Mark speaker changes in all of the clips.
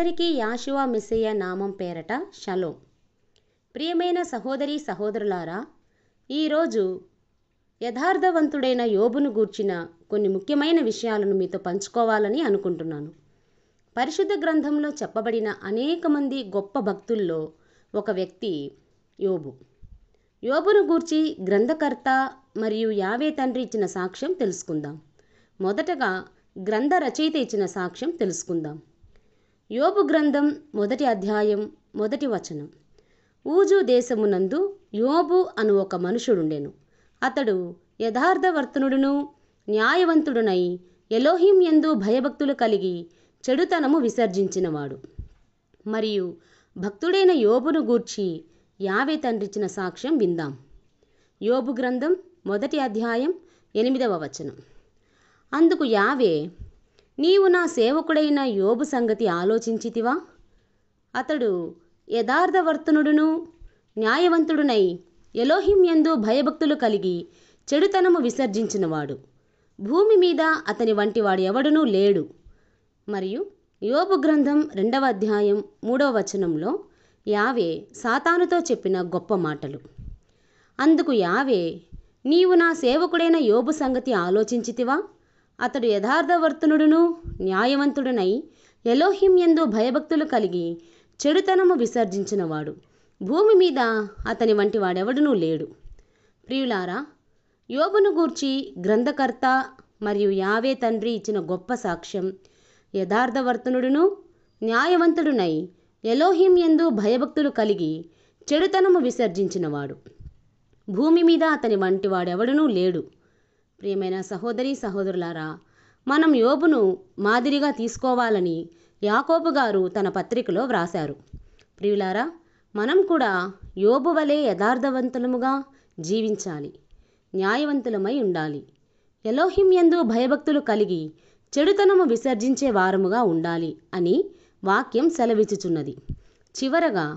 Speaker 1: అందరికీ యాషువా మెస్సియా నామం పేరట షలోం. ప్రియమైన సహోదరి సహోదరులారా, ఈరోజు యథార్థవంతుడైన యోబును గూర్చిన కొన్ని ముఖ్యమైన విషయాలను మీతో పంచుకోవాలని అనుకుంటున్నాను. పరిశుద్ధ గ్రంథంలో చెప్పబడిన అనేక మంది గొప్ప భక్తుల్లో ఒక వ్యక్తి యోబు. యోబును గూర్చి గ్రంథకర్త మరియు యావే తండ్రి ఇచ్చిన సాక్ష్యం తెలుసుకుందాం. మొదటగా గ్రంథ రచయిత ఇచ్చిన సాక్ష్యం తెలుసుకుందాం. యోబు గ్రంథం 1వ అధ్యాయం 1వ వచనం. ఊజు దేశమునందు యోబు అను ఒక మనుషుడుండెను. అతడు యథార్థవర్తనుడును న్యాయవంతుడునై ఎలోహిం యందు భయభక్తులు కలిగి చెడుతనము విసర్జించినవాడు. మరియు భక్తుడైన యోబును గూర్చి యావే తండ్రిచ్చిన సాక్ష్యం విందాం. యోబు గ్రంథం 1వ అధ్యాయం 8వ వచనం. అందుకు యావే, నీవు నా సేవకుడైన యోబు సంగతి ఆలోచించితివా? అతడు యథార్థవర్తనుడును న్యాయవంతుడునై ఎలోహిం యందు భయభక్తులు కలిగి చెడుతనము విసర్జించినవాడు. భూమి మీద అతని వంటివాడు ఎవడునూ లేడు. మరియు యోబు గ్రంథం 2వ అధ్యాయం 3వ వచనంలో యావే సాతానుతో చెప్పిన గొప్ప మాటలు. అందుకు యావే, నీవు నా సేవకుడైన యోబు సంగతి ఆలోచించితివా? అతడు యథార్థవర్తనుడును న్యాయవంతుడునై ఎలోహిం యందు భయభక్తులు కలిగి చెడుతనము విసర్జించినవాడు. భూమి మీద అతని వంటి వాడెవడునూ లేడు. ప్రియులారా, యోబును గూర్చి గ్రంథకర్త మరియు యావే తండ్రి ఇచ్చిన గొప్ప సాక్ష్యం, యథార్థవర్తనుడును న్యాయవంతుడునై ఎలోహిం యందు భయభక్తులు కలిగి చెడుతనము విసర్జించినవాడు. భూమి మీద అతని వంటి వాడెవడునూ లేడు. ప్రియమైన సహోదరి సహోదరులారా, మనం యోబును మాదిరిగా తీసుకోవాలని యాకోబు గారు తన పత్రికలో వ్రాశారు. ప్రియులారా, మనం కూడా యోబు వలె యథార్థవంతులముగా జీవించాలి, న్యాయవంతులమై ఉండాలి, ఎలోహిం యందు భయభక్తులు కలిగి చెడుతనము విసర్జించే వారముగా ఉండాలి అని వాక్యం సెలవిచ్చుచున్నది. చివరగా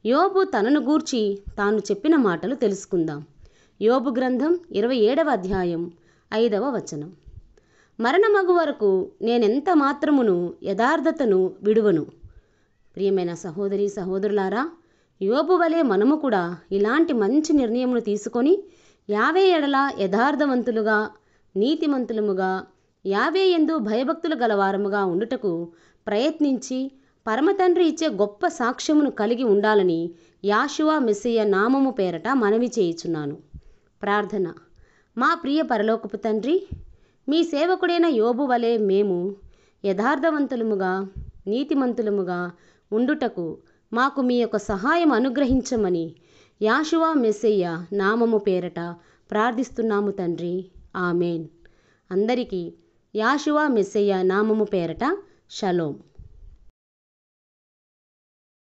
Speaker 1: యోబు తనను గూర్చి తాను చెప్పిన మాటలు తెలుసుకుందాం. యోబు గ్రంథం 27వ అధ్యాయం 5వ వచనం. మరణమగు వరకు నేనెంత మాత్రమును యథార్థతను విడువను. ప్రియమైన సహోదరి సహోదరులారా, యోబు వలె మనము కూడా ఇలాంటి మంచి నిర్ణయమును తీసుకొని యావే ఎడల యథార్థవంతులుగా నీతిమంతులముగా యావే యందు భయభక్తులు గలవారముగా ఉండుటకు ప్రయత్నించి పరమతండ్రి ఇచ్చే గొప్ప సాక్ష్యమును కలిగి ఉండాలని యాషువా మెస్సియా నామము పేరట మనవి చేయుచున్నాను. ప్రార్థన. మా ప్రియ పరలోకపు తండ్రి, మీ సేవకుడైన యోబు వలె మేము యథార్థవంతులముగా నీతిమంతులముగా ఉండుటకు మాకు మీ యొక్క సహాయం అనుగ్రహించమని యాషువా మెస్సియా నామము పేరట ప్రార్థిస్తున్నాము తండ్రి. ఆమేన్. అందరికీ యాషువా మెస్సియా నామము పేరట షలోం.